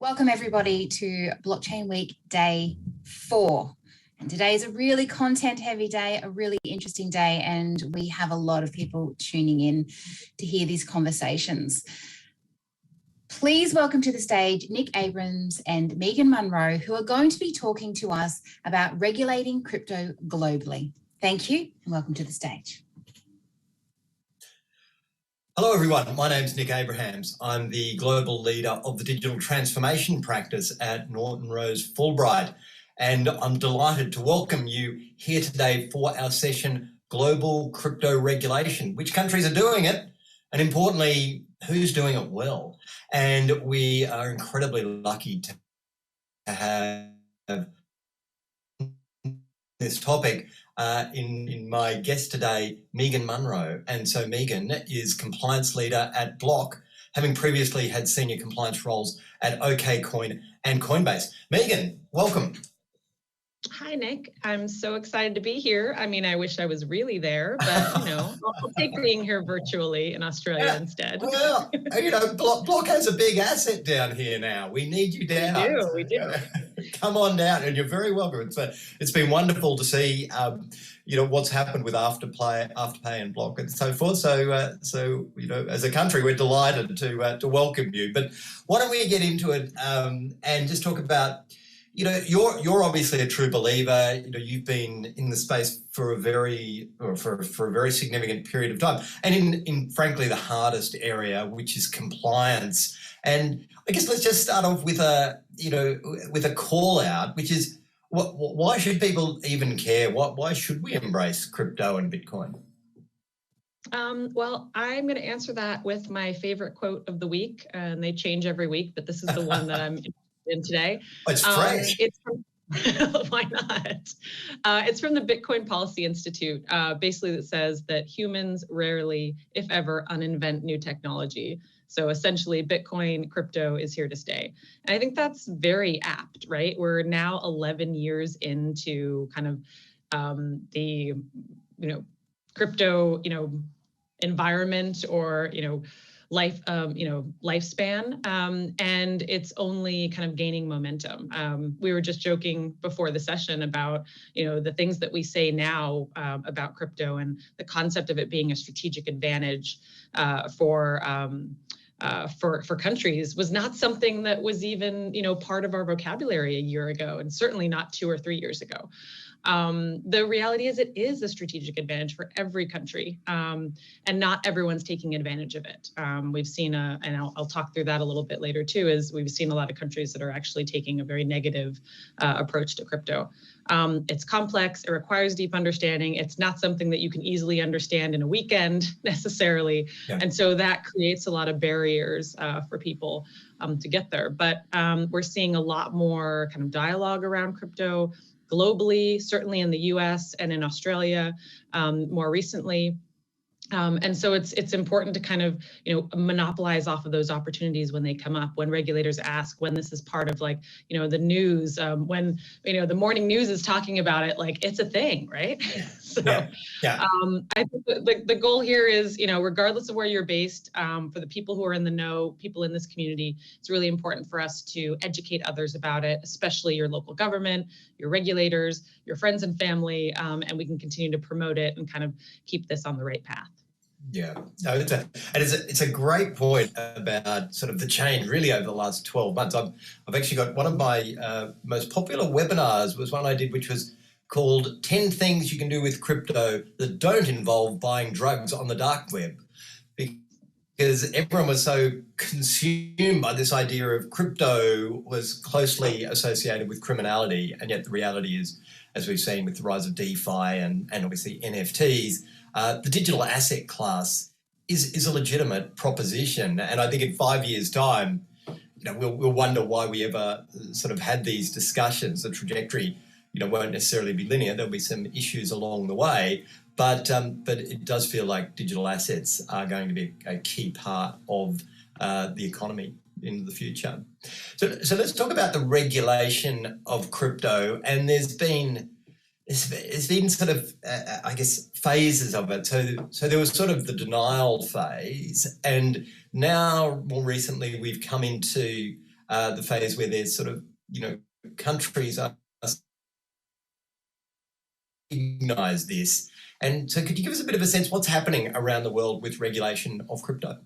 Welcome everybody to Blockchain Week Day 4. And today is a really content-heavy day, a really interesting day, and we have a lot of people tuning in to hear these conversations. Please welcome to the stage Nick Abrams and Megan Monroe, who are going to be talking to us about regulating crypto globally. Thank you and welcome to the stage. Hello everyone, my name's Nick Abrahams. I'm the global leader of the digital transformation practice at Norton Fulbright, and I'm delighted to welcome you here today for our session, Global Crypto Regulation. Which countries are doing it? And importantly, who's doing it well? And we are incredibly lucky to have this topic in my guest today, Megan Monroe. And so Megan is compliance leader at Block, having previously had senior compliance roles at OKCoin and Coinbase. Megan, welcome. Hi, Nick. I'm so excited to be here. I mean, I wish I was really there, but, I'll take being here virtually in Australia instead. Well, Block has a big asset down here now. We need you down. We do. Come on down, and you're very welcome. It's been wonderful to see, what's happened with Afterpay and Block and so forth. So, as a country, we're delighted to welcome you. But why don't we get into it and just talk about, you're obviously a true believer. You've been in the space for a very significant period of time, and in frankly the hardest area, which is compliance. And I guess let's just start off with a call out, which is why should people even care? Why should we embrace crypto and Bitcoin? Well, I'm going to answer that with my favorite quote of the week, and they change every week, but this is the one that I'm in today. It's fresh. Why not? It's from the Bitcoin Policy Institute, basically that says that humans rarely, if ever, uninvent new technology. So essentially, Bitcoin, crypto is here to stay. And I think that's very apt, right? We're now 11 years into kind of the, crypto, environment or, lifespan, and it's only kind of gaining momentum. We were just joking before the session about, the things that we say now about crypto and the concept of it being a strategic advantage for countries was not something that was even, part of our vocabulary a year ago, and certainly not 2 or 3 years ago. The reality is it is a strategic advantage for every country, and not everyone's taking advantage of it. We've seen, and I'll talk through that a little bit later too, is we've seen a lot of countries that are actually taking a very negative approach to crypto. It's complex, it requires deep understanding. It's not something that you can easily understand in a weekend necessarily. Yeah. And so that creates a lot of barriers for people to get there. But we're seeing a lot more kind of dialogue around crypto globally, certainly in the US and in Australia more recently. And so it's important to kind of, monopolize off of those opportunities when they come up, when regulators ask, when this is part of the news, when, the morning news is talking about it, it's a thing, right? So yeah. I think the goal here is, regardless of where you're based, for the people who are in the know, people in this community, it's really important for us to educate others about it, especially your local government, your regulators, your friends and family, and we can continue to promote it and kind of keep this on the right path. Yeah, no, it's a great point about sort of the change really over the last 12 months. I've actually got one of my most popular webinars was one I did, which was called 10 Things You Can Do with Crypto That Don't Involve Buying Drugs on the Dark Web. Because everyone was so consumed by this idea of crypto was closely associated with criminality. And yet the reality is, as we've seen with the rise of DeFi and obviously NFTs, the digital asset class is a legitimate proposition. And I think in 5 years' time, we'll wonder why we ever sort of had these discussions. The trajectory, won't necessarily be linear. There'll be some issues along the way. But it does feel like digital assets are going to be a key part of the economy in the future. So let's talk about the regulation of crypto. And there's been sort of, I guess, phases of it. So there was sort of the denial phase, and now more recently we've come into the phase where there's sort of, countries are recognize this. And so could you give us a bit of a sense what's happening around the world with regulation of crypto?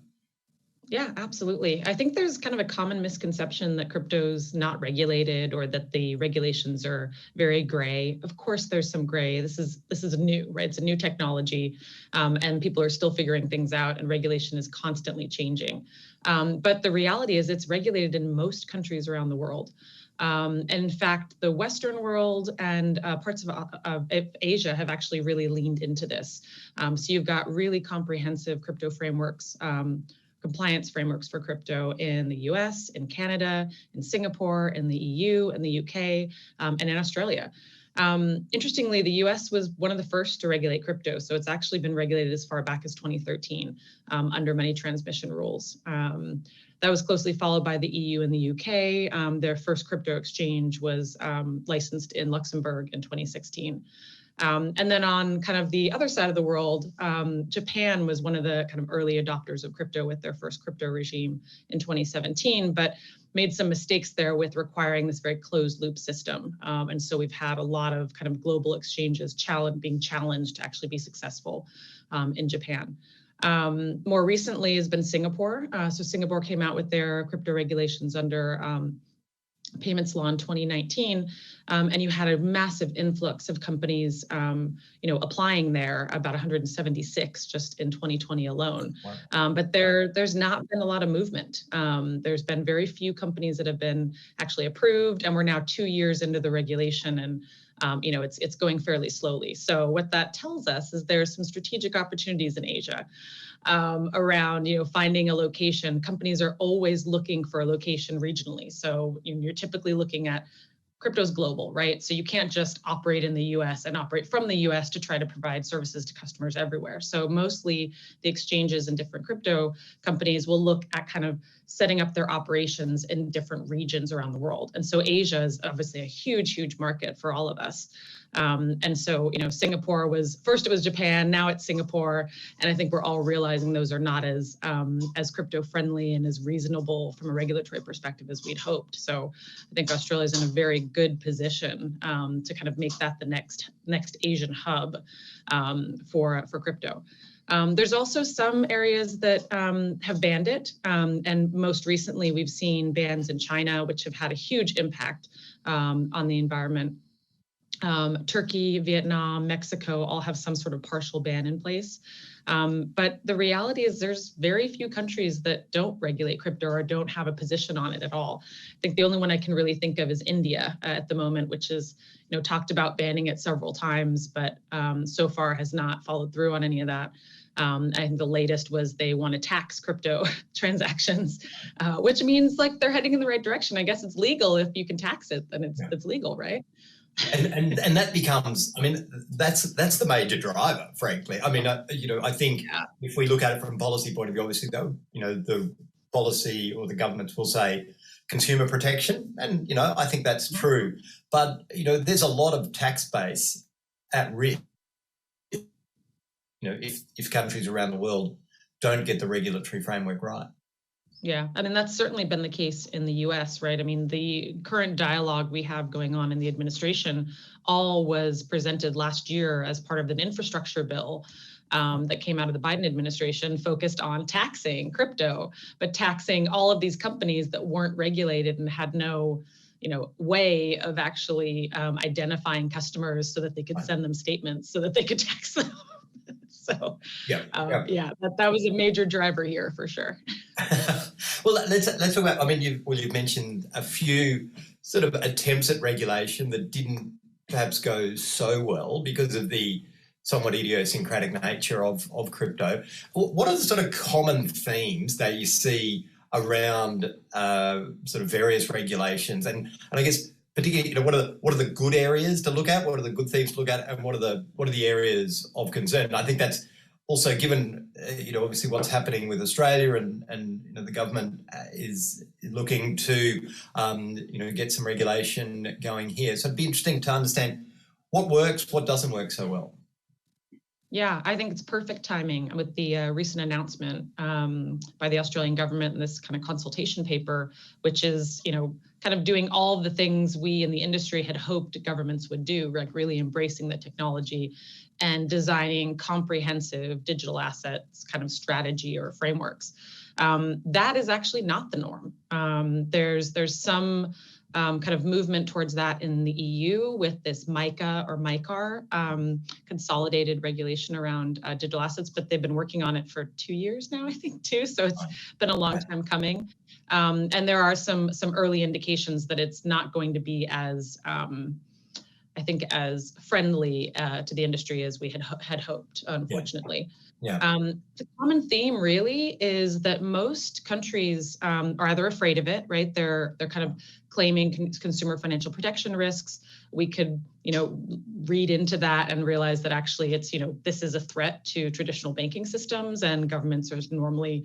Yeah, absolutely. I think there's kind of a common misconception that crypto's not regulated or that the regulations are very gray. Of course, there's some gray. This is new, right? It's a new technology, and people are still figuring things out, and regulation is constantly changing. But the reality is it's regulated in most countries around the world. And in fact, the Western world and parts of Asia have actually really leaned into this. So you've got really comprehensive crypto frameworks, compliance frameworks for crypto in the US, in Canada, in Singapore, in the EU, in the UK, and in Australia. Interestingly, the US was one of the first to regulate crypto. So it's actually been regulated as far back as 2013 under money transmission rules. That was closely followed by the EU and the UK. Their first crypto exchange was licensed in Luxembourg in 2016. And then on kind of the other side of the world, Japan was one of the kind of early adopters of crypto with their first crypto regime in 2017, but made some mistakes there with requiring this very closed loop system. And so we've had a lot of kind of global exchanges being challenged to actually be successful in Japan. More recently has been Singapore. So Singapore came out with their crypto regulations under payments law in 2019, and you had a massive influx of companies, applying there, about 176 just in 2020 alone. Wow. But there's not been a lot of movement. There's been very few companies that have been actually approved, and we're now 2 years into the regulation, and it's going fairly slowly. So what that tells us is there's some strategic opportunities in Asia around, finding a location. Companies are always looking for a location regionally. So you're typically looking at crypto's global, right? So you can't just operate in the US and operate from the US to try to provide services to customers everywhere. So mostly the exchanges and different crypto companies will look at kind of setting up their operations in different regions around the world. And so Asia is obviously a huge, huge market for all of us. And so, Singapore first it was Japan, now it's Singapore. And I think we're all realizing those are not as crypto friendly and as reasonable from a regulatory perspective as we'd hoped. So I think Australia is in a very good position to kind of make that the next Asian hub for crypto. There's also some areas that have banned it. And most recently, we've seen bans in China, which have had a huge impact on the environment. Turkey, Vietnam, Mexico all have some sort of partial ban in place. But the reality is there's very few countries that don't regulate crypto or don't have a position on it at all. I think the only one I can really think of is India at the moment, which is, talked about banning it several times, but so far has not followed through on any of that. I think the latest was they want to tax crypto transactions, which means like they're heading in the right direction. I guess it's legal. If you can tax it, then it's legal, right? And that becomes, that's the major driver, frankly. I think if we look at it from a policy point of view, obviously, the policy or the governments will say consumer protection, and I think that's true. But there's a lot of tax base at risk. If countries around the world don't get the regulatory framework right. Yeah, that's certainly been the case in the US, right? The current dialogue we have going on in the administration all was presented last year as part of an infrastructure bill that came out of the Biden administration focused on taxing crypto, but taxing all of these companies that weren't regulated and had no way of actually identifying customers so that they could send them statements so that they could tax them. So that was a major driver here for sure. Well, let's talk about, you've mentioned a few sort of attempts at regulation that didn't perhaps go so well because of the somewhat idiosyncratic nature of crypto. What are the sort of common themes that you see around sort of various regulations? And I guess particularly, what are the good areas to look at? What are the good things to look at? And what are the areas of concern? And I think that's also given, obviously what's happening with Australia and the government is looking to, get some regulation going here. So it'd be interesting to understand what works, what doesn't work so well. Yeah, I think it's perfect timing with the recent announcement by the Australian government and this kind of consultation paper, which is, kind of doing all the things we in the industry had hoped governments would do, like really embracing the technology and designing comprehensive digital assets kind of strategy or frameworks. That is actually not the norm. There's some kind of movement towards that in the EU with this MICA or MICAR consolidated regulation around digital assets, but they've been working on it for 2 years now, I think, too. So it's been a long time coming. And there are some early indications that it's not going to be as, I think, as friendly to the industry as we had hoped, unfortunately. Yeah. The common theme really is that most countries are either afraid of it, right? They're kind of claiming consumer financial protection risks. We could, read into that and realize that actually it's, this is a threat to traditional banking systems, and governments are normally,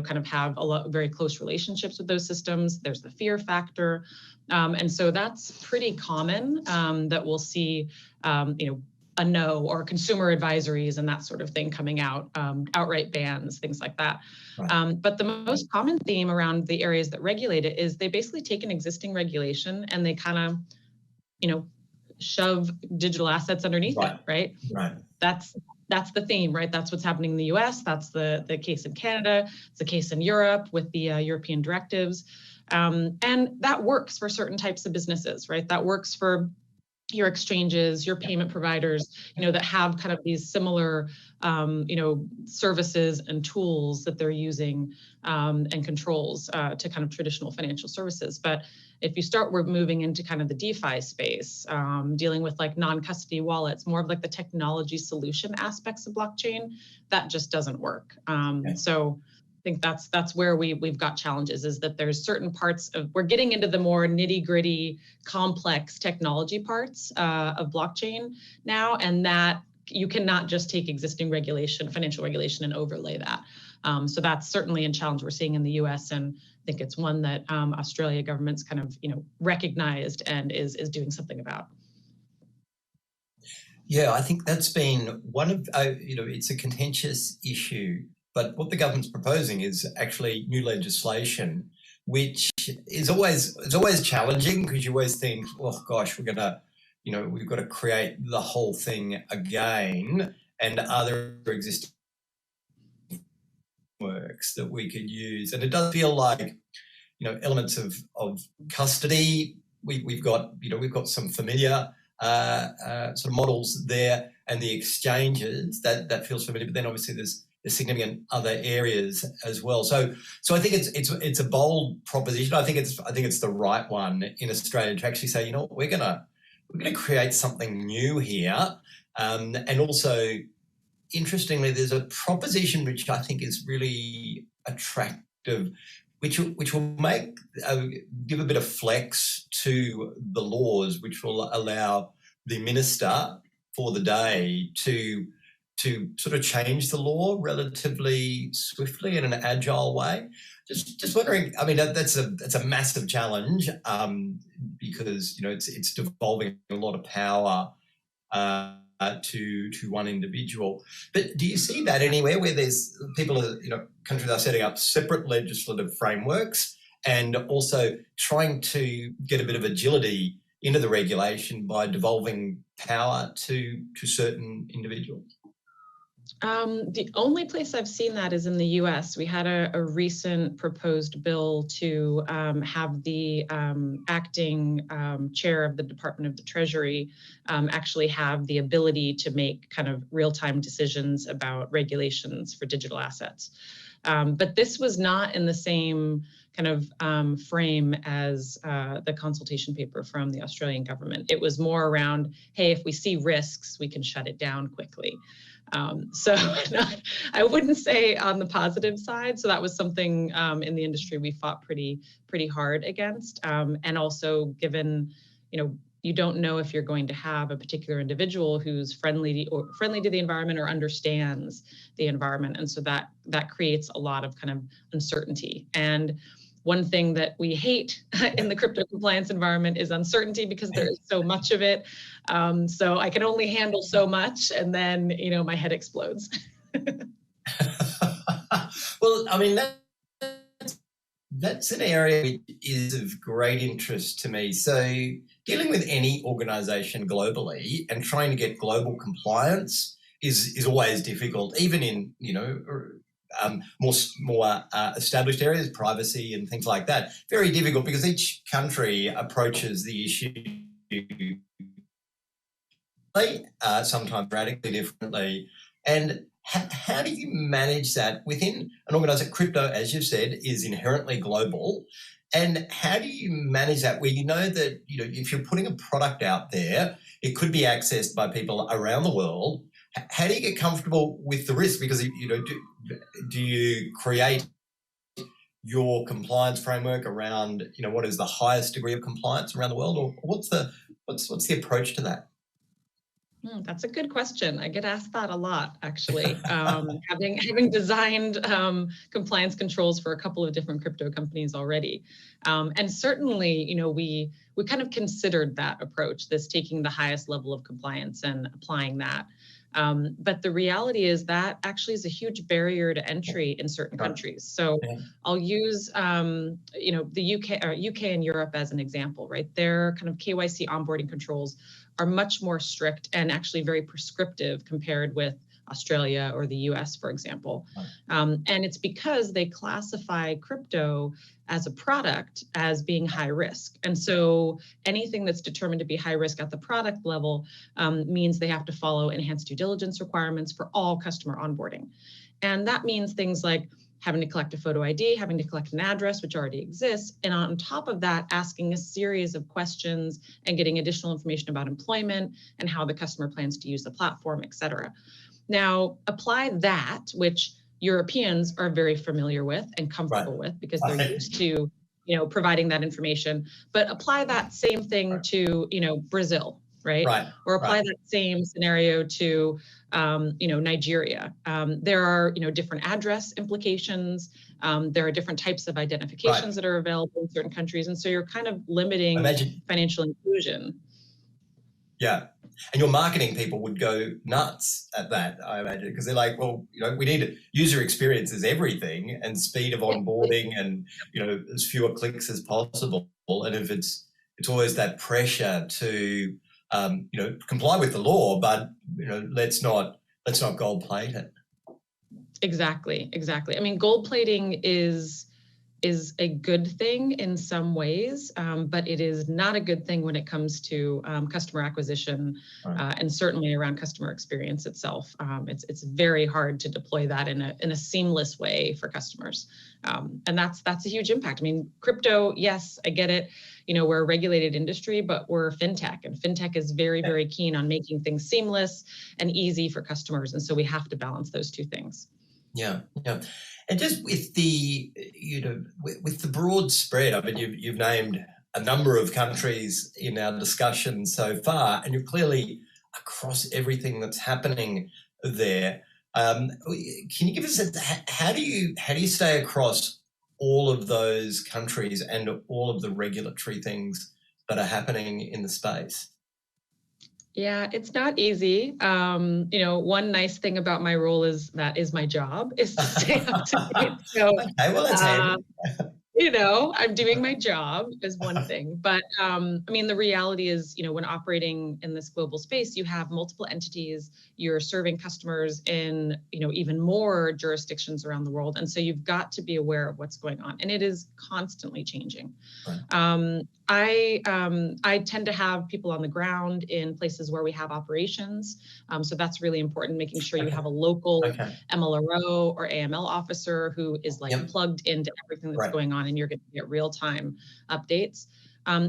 kind of have very close relationships with those systems. There's the fear factor. And so that's pretty common that we'll see, a no or consumer advisories and that sort of thing coming out, outright bans, things like that. Right. But the most common theme around the areas that regulate it is they basically take an existing regulation and they kind of, shove digital assets underneath it, right? Right. That's the theme, right? That's what's happening in the US. That's the case in Canada. It's the case in Europe with the European directives. And that works for certain types of businesses, right? That works for your exchanges, your payment providers, that have kind of these similar, services and tools that they're using and controls to kind of traditional financial services. But if you start, we're moving into kind of the DeFi space, dealing with like non-custody wallets, more of like the technology solution aspects of blockchain, that just doesn't work. So I think that's where we've got challenges, is that there's certain parts of, we're getting into the more nitty-gritty, complex technology parts of blockchain now, and that you cannot just take existing regulation, financial regulation, and overlay that. So that's certainly a challenge we're seeing in the US, and I think it's one that Australia government's kind of recognized and is doing something about. Yeah, I think that's been one of, it's a contentious issue. But what the government's proposing is actually new legislation, which is always challenging, because you always think, oh gosh, we've got to create the whole thing again, and are there existing works that we could use? And it does feel like, elements of custody. We've got some familiar sort of models there, and the exchanges that feels familiar. But then obviously there's significant other areas as well. So I think it's a bold proposition. I think it's the right one in Australia to actually say, we're gonna create something new here. And also, interestingly, there's a proposition which I think is really attractive, which will give a bit of flex to the laws, which will allow the minister for the day to sort of change the law relatively swiftly in an agile way. Just wondering, I mean, that's a massive challenge because, it's devolving a lot of power to one individual. But do you see that anywhere where there's countries are setting up separate legislative frameworks and also trying to get a bit of agility into the regulation by devolving power to certain individuals? The only place I've seen that is in the US. We had a recent proposed bill to have the acting chair of the Department of the Treasury actually have the ability to make kind of real-time decisions about regulations for digital assets. But this was not in the same kind of frame as the consultation paper from the Australian government. It was more around, hey, if we see risks, we can shut it down quickly. So I wouldn't say on the positive side. So that was something in the industry we fought pretty hard against. And also, given, you don't know if you're going to have a particular individual who's friendly to the environment or understands the environment. And so that creates a lot of kind of uncertainty. And One thing that we hate in the crypto compliance environment is uncertainty, because there is so much of it. So I can only handle so much, and then, my head explodes. Well, I mean, that's an area which is of great interest to me. So dealing with any organisation globally and trying to get global compliance is always difficult, even in, more established areas, privacy and things like that. Very difficult because each country approaches the issue sometimes radically differently. And how do you manage that within an organisation? Crypto, as you've said, is inherently global. And how do you manage that where you know that, if you're putting a product out there, it could be accessed by people around the world? How do you get comfortable with the risk? Because, do you create your compliance framework around, what is the highest degree of compliance around the world? Or what's the approach to that? That's a good question. I get asked that a lot, actually. Having designed compliance controls for a couple of different crypto companies already. And certainly, we kind of considered that approach, this taking the highest level of compliance and applying that. But the reality is that actually is a huge barrier to entry in certain countries. So I'll use, the UK and Europe as an example, right? Their kind of KYC onboarding controls are much more strict and actually very prescriptive compared with Australia or the US, for example. And it's because they classify crypto as a product as being high risk. And so anything that's determined to be high risk at the product level means they have to follow enhanced due diligence requirements for all customer onboarding. And that means things like having to collect a photo ID, having to collect an address, which already exists. And on top of that, asking a series of questions and getting additional information about employment and how the customer plans to use the platform, et cetera. Now, apply that, which Europeans are very familiar with and comfortable with because they're used to, providing that information, but apply that same thing to, Brazil, right? Or apply that same scenario to, Nigeria. There are, different address implications. There are different types of identifications that are available in certain countries. And so you're kind of limiting financial inclusion. Yeah. And your marketing people would go nuts at that, I imagine, because they're like, well, we need user experience is everything, and speed of onboarding and, as fewer clicks as possible. And if it's always that pressure to, comply with the law, but, let's not gold plate it. Exactly. I mean, gold plating is a good thing in some ways, but it is not a good thing when it comes to customer acquisition and certainly around customer experience itself. It's very hard to deploy that in a seamless way for customers, and that's a huge impact. I mean, crypto, yes, I get it. We're a regulated industry, but we're fintech, and fintech is very, very keen on making things seamless and easy for customers, and so we have to balance those two things. Yeah. And just with the, with the broad spread, I mean, you've named a number of countries in our discussion so far, and you're clearly across everything that's happening there. Can you give us how do you stay across all of those countries and all of the regulatory things that are happening in the space? Yeah, it's not easy. One nice thing about my role is my job is to stay up to date. So, okay, well, that's handy. I'm doing my job is one thing, but the reality is, when operating in this global space, you have multiple entities, you're serving customers in, even more jurisdictions around the world. And so you've got to be aware of what's going on, and it is constantly changing. I tend to have people on the ground in places where we have operations. So that's really important, making sure you have a local MLRO or AML officer who is plugged into everything that's going on, and you're going to get real-time updates.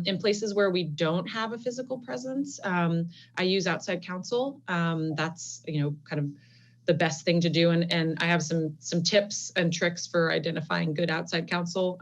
In places where we don't have a physical presence, I use outside counsel. That's, kind of the best thing to do. And I have some tips and tricks for identifying good outside counsel.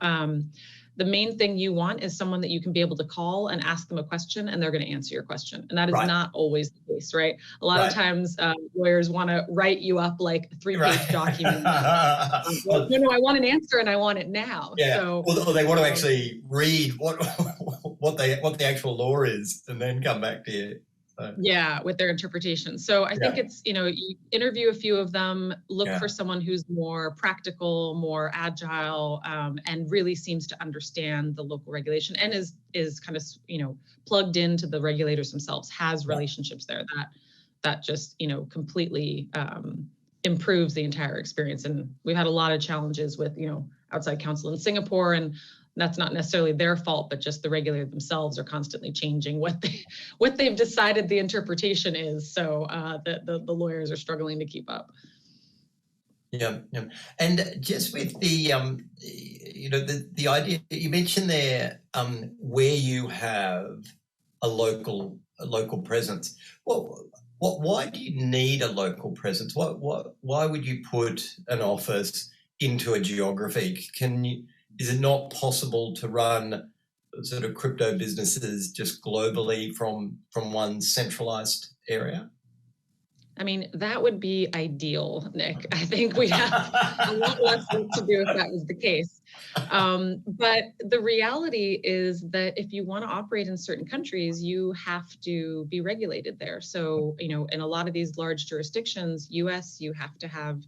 the main thing you want is someone that you can be able to call and ask them a question and they're going to answer your question. And that is not always the case, right? A lot of times lawyers want to write you up like a 3-page document. No, I want an answer and I want it now. Yeah. So, or they want to actually read what the actual law is and then come back to you. Yeah, with their interpretation. So I think it's, you interview a few of them, look for someone who's more practical, more agile, and really seems to understand the local regulation and is kind of, plugged into the regulators themselves, has relationships there that just, completely improves the entire experience. And we've had a lot of challenges with, outside counsel in Singapore, and that's not necessarily their fault, but just the regulators themselves are constantly changing what they've decided the interpretation is. So the lawyers are struggling to keep up. Yeah. And just with the the idea you mentioned there, where you have a local presence. Why do you need a local presence? Why would you put an office into a geography? Is it not possible to run sort of crypto businesses just globally from one centralized area? I mean, that would be ideal, Nick. I think we'd have a lot less work to do if that was the case. But the reality is that if you want to operate in certain countries, you have to be regulated there. So, in a lot of these large jurisdictions, US, you have to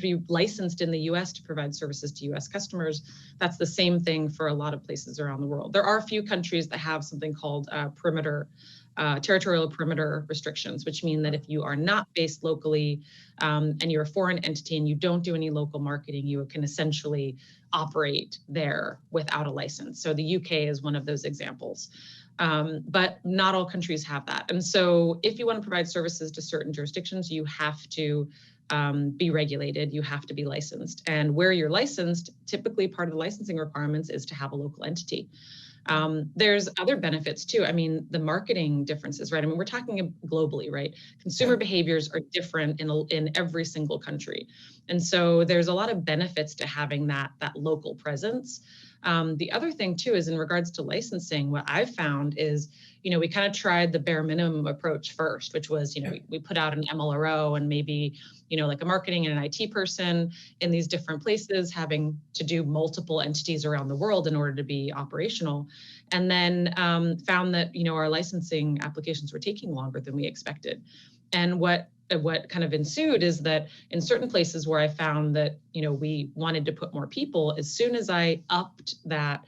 be licensed in the US to provide services to US customers. That's the same thing for a lot of places around the world. There are a few countries that have something called territorial perimeter restrictions, which mean that if you are not based locally and you're a foreign entity and you don't do any local marketing, you can essentially operate there without a license. So the UK is one of those examples. But not all countries have that. And so if you want to provide services to certain jurisdictions, you have to be regulated, you have to be licensed. And where you're licensed, typically part of the licensing requirements is to have a local entity. There's other benefits too. I mean, the marketing differences, right? I mean, we're talking globally, right? Consumer behaviors are different in every single country. And so there's a lot of benefits to having that local presence. The other thing too is in regards to licensing, what I've found is, we kind of tried the bare minimum approach first, which was, we put out an MLRO and maybe, like a marketing and an IT person in these different places having to do multiple entities around the world in order to be operational. And then found that, our licensing applications were taking longer than we expected. And what kind of ensued is that in certain places where I found that, we wanted to put more people, as soon as I upped that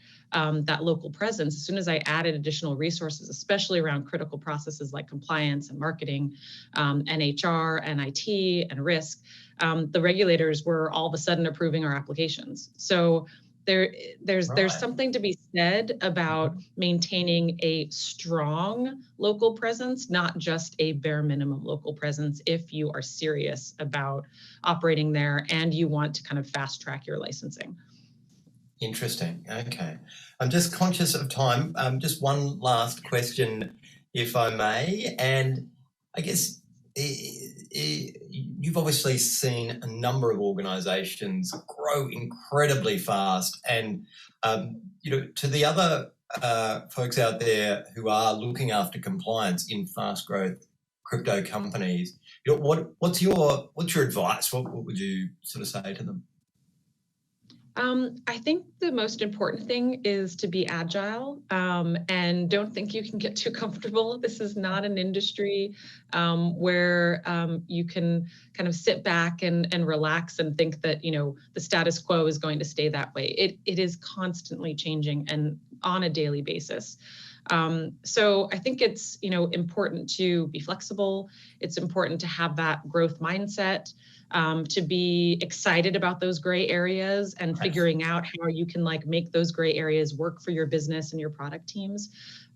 local presence, as soon as I added additional resources, especially around critical processes like compliance and marketing, and HR and IT and risk, the regulators were all of a sudden approving our applications. So there's something to be said about maintaining a strong local presence, not just a bare minimum local presence, if you are serious about operating there and you want to kind of fast track your licensing. Interesting. Okay. I'm just conscious of time. Just one last question, if I may. And I guess you've obviously seen a number of organisations grow incredibly fast. And, to the other folks out there who are looking after compliance in fast growth crypto companies, what's your advice? What would you sort of say to them? I think the most important thing is to be agile and don't think you can get too comfortable. This is not an industry where you can kind of sit back and relax and think that, the status quo is going to stay that way. It is constantly changing and on a daily basis. So I think it's, important to be flexible. It's important to have that growth mindset. To be excited about those gray areas and figuring out how you can make those gray areas work for your business and your product teams.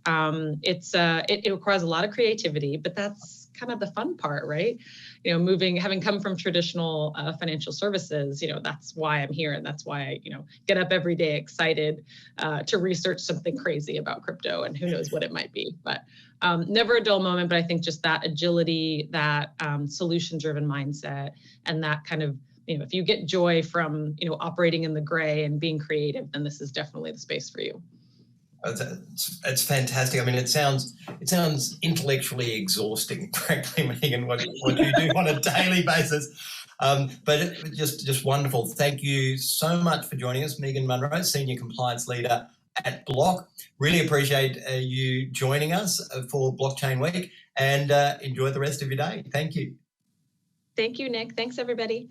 It requires a lot of creativity, but that's kind of the fun part, right? Having come from traditional financial services, that's why I'm here. And that's why I, get up every day excited to research something crazy about crypto and who knows what it might be. But never a dull moment, but I think just that agility, that solution-driven mindset, and that kind of if you get joy from, operating in the gray and being creative, then this is definitely the space for you. It's fantastic. I mean, it sounds intellectually exhausting, frankly, Megan, what you do on a daily basis. But just wonderful. Thank you so much for joining us, Megan Monroe, Senior Compliance Leader at Block. Really appreciate you joining us for Blockchain Week, and enjoy the rest of your day. Thank you. Thank you, Nick. Thanks, everybody.